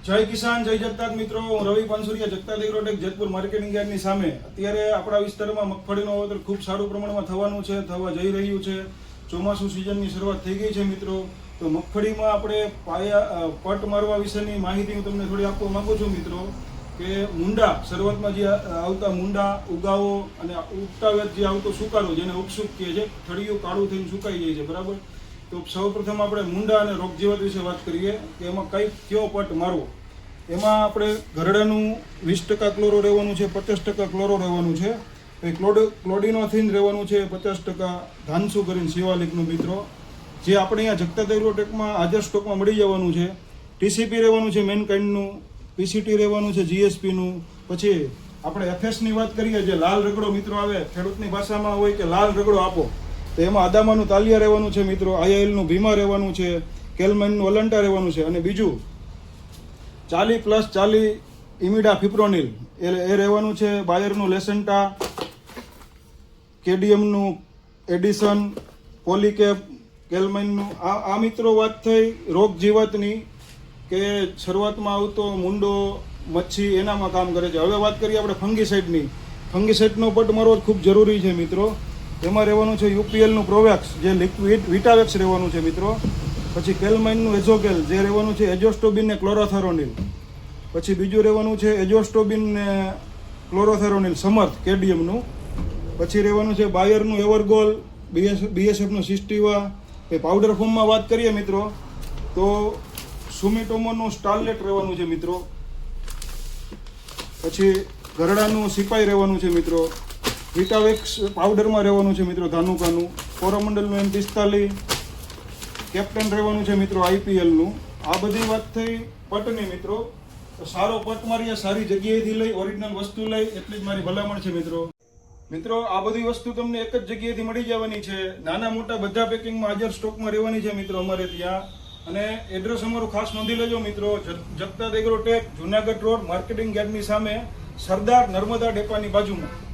જય કિસાન જય જગતાત મિત્રો, હું રવિ પાનસુરિયા જગતાત એગ્રોટેક જેતપુર માર્કેટિંગ યાર્ડની સામે. અત્યારે આપણા વિસ્તારમાં મગફળીનો વાવેતર ખૂબ સારું પ્રમાણમાં થવાનું છે, થવા જઈ રહ્યું છે. ચોમાસું સિઝનની શરૂઆત થઈ ગઈ છે મિત્રો. તો મગફળીમાં આપણે પટ મારવા વિશેની માહિતી હું તમને થોડી આપવા માંગુ છું મિત્રો. કે મુંડા શરૂઆતમાં જે આવતા મુંડા, ઉગાવો અને ઉગતા વેત જે આવતો સુકારો, જેને ઉપસુક કહે છે, થળિયું કાળું થઈને સુકાઈ જાય છે, બરાબર. તો સૌપ્રથમ આપણે મુંડા અને રોગજીવાત વિશે વાત કરીએ કે એમાં કયો પટ મારવો. એમાં આપણે ગરડાનું 20% ક્લોરો રહેવાનું છે, 50% ક્લોરો રહેવાનું છે, ક્લોડિનોથિન રહેવાનું છે 50%, ધાનસુ કરીને શિવાલિકનું મિત્રો, જે આપણે અહીંયા જગતાત એગ્રોટેકમાં હાજર સ્ટોકમાં મળી જવાનું છે. ટીસીપી રહેવાનું છે મેનકાઇન્ડનું, પીસીટી રહેવાનું છે જીએસપીનું. પછી આપણે એફએસની વાત કરીએ, જે લાલ રગડો મિત્રો આવે, ખેડૂતની ભાષામાં હોય કે લાલ રગડો આપો, તો એમાં આદામાનું તાલિયા રહેવાનું છે મિત્રો, આઈઆઈએલનું ભીમા રહેવાનું છે, કેલમાઇનનું અલંટા રહેવાનું છે, અને બીજું 40+40 ઇમિડા ફિપ્રોનિલ એ રહેવાનું છે. બાયરનું લેસન્ટા, કેડીએમનું એડિશન, પોલીકેપ, કેલમાઇનનું. આ મિત્રો વાત થઈ રોગ જીવાતની, કે શરૂઆતમાં આવતો મુંડો, મચ્છી એનામાં કામ કરે છે. હવે વાત કરીએ આપણે ફંગીસાઇડની. ફંગીસાઇડનો પટ મારવો ખૂબ જરૂરી છે મિત્રો. એમાં રહેવાનું છે યુપીએલનું પ્રોવેક્સ, જે લિક્વિડ વિટાવેક્સ રહેવાનું છે મિત્રો. પછી કેલમાઇનનું એઝોકેલ, જે રહેવાનું છે એજોસ્ટોબિન ને ક્લોરોથેરોનિલ. પછી બીજું રહેવાનું છે એજોસ્ટોબિન ને ક્લોરોથેરોનિલ સમર્થ, કેડીએમનું. પછી રહેવાનું છે બાયરનું એવરગોલ, બીએસએફનું સિસ્ટીવા. એ પાવડર ફોર્મમાં વાત કરીએ મિત્રો, તો સુમિટોમોનું સ્ટારલેટ રહેવાનું છે મિત્રો. પછી ગરડાનું સિપાઈ રહેવાનું છે મિત્રો. વિટાવેક્સ પાવડરમાં રહેવાનું છે મિત્રો ધાનુકાનું. કોરોમંડલનું M45, કેપ્ટન રહેવાનું છે મિત્રો આઈપીએલનું. આ બધી વાત થઈ પટની મિત્રો. તો સારો પટ મારીએ, સારી જગ્યાએથી લઈ, ઓરિજિનલ વસ્તુ લઈ, એટલી જ મારી ભલામણ છે મિત્રો. મિત્રો આ બધી વસ્તુ તમને એક જ જગ્યાએથી મળી જવાની છે. નાના મોટા બધા પેકિંગમાં હાજર સ્ટોકમાં રહેવાની છે મિત્રો અમારે ત્યાં. અને એડ્રેસ અમારું ખાસ નોંધી લેજો મિત્રો. જગતાત એગ્રોટેક, જુનાગઢ રોડ, માર્કેટિંગ યાર્ડની સામે, સરદાર નર્મદા ડેપાની બાજુમાં.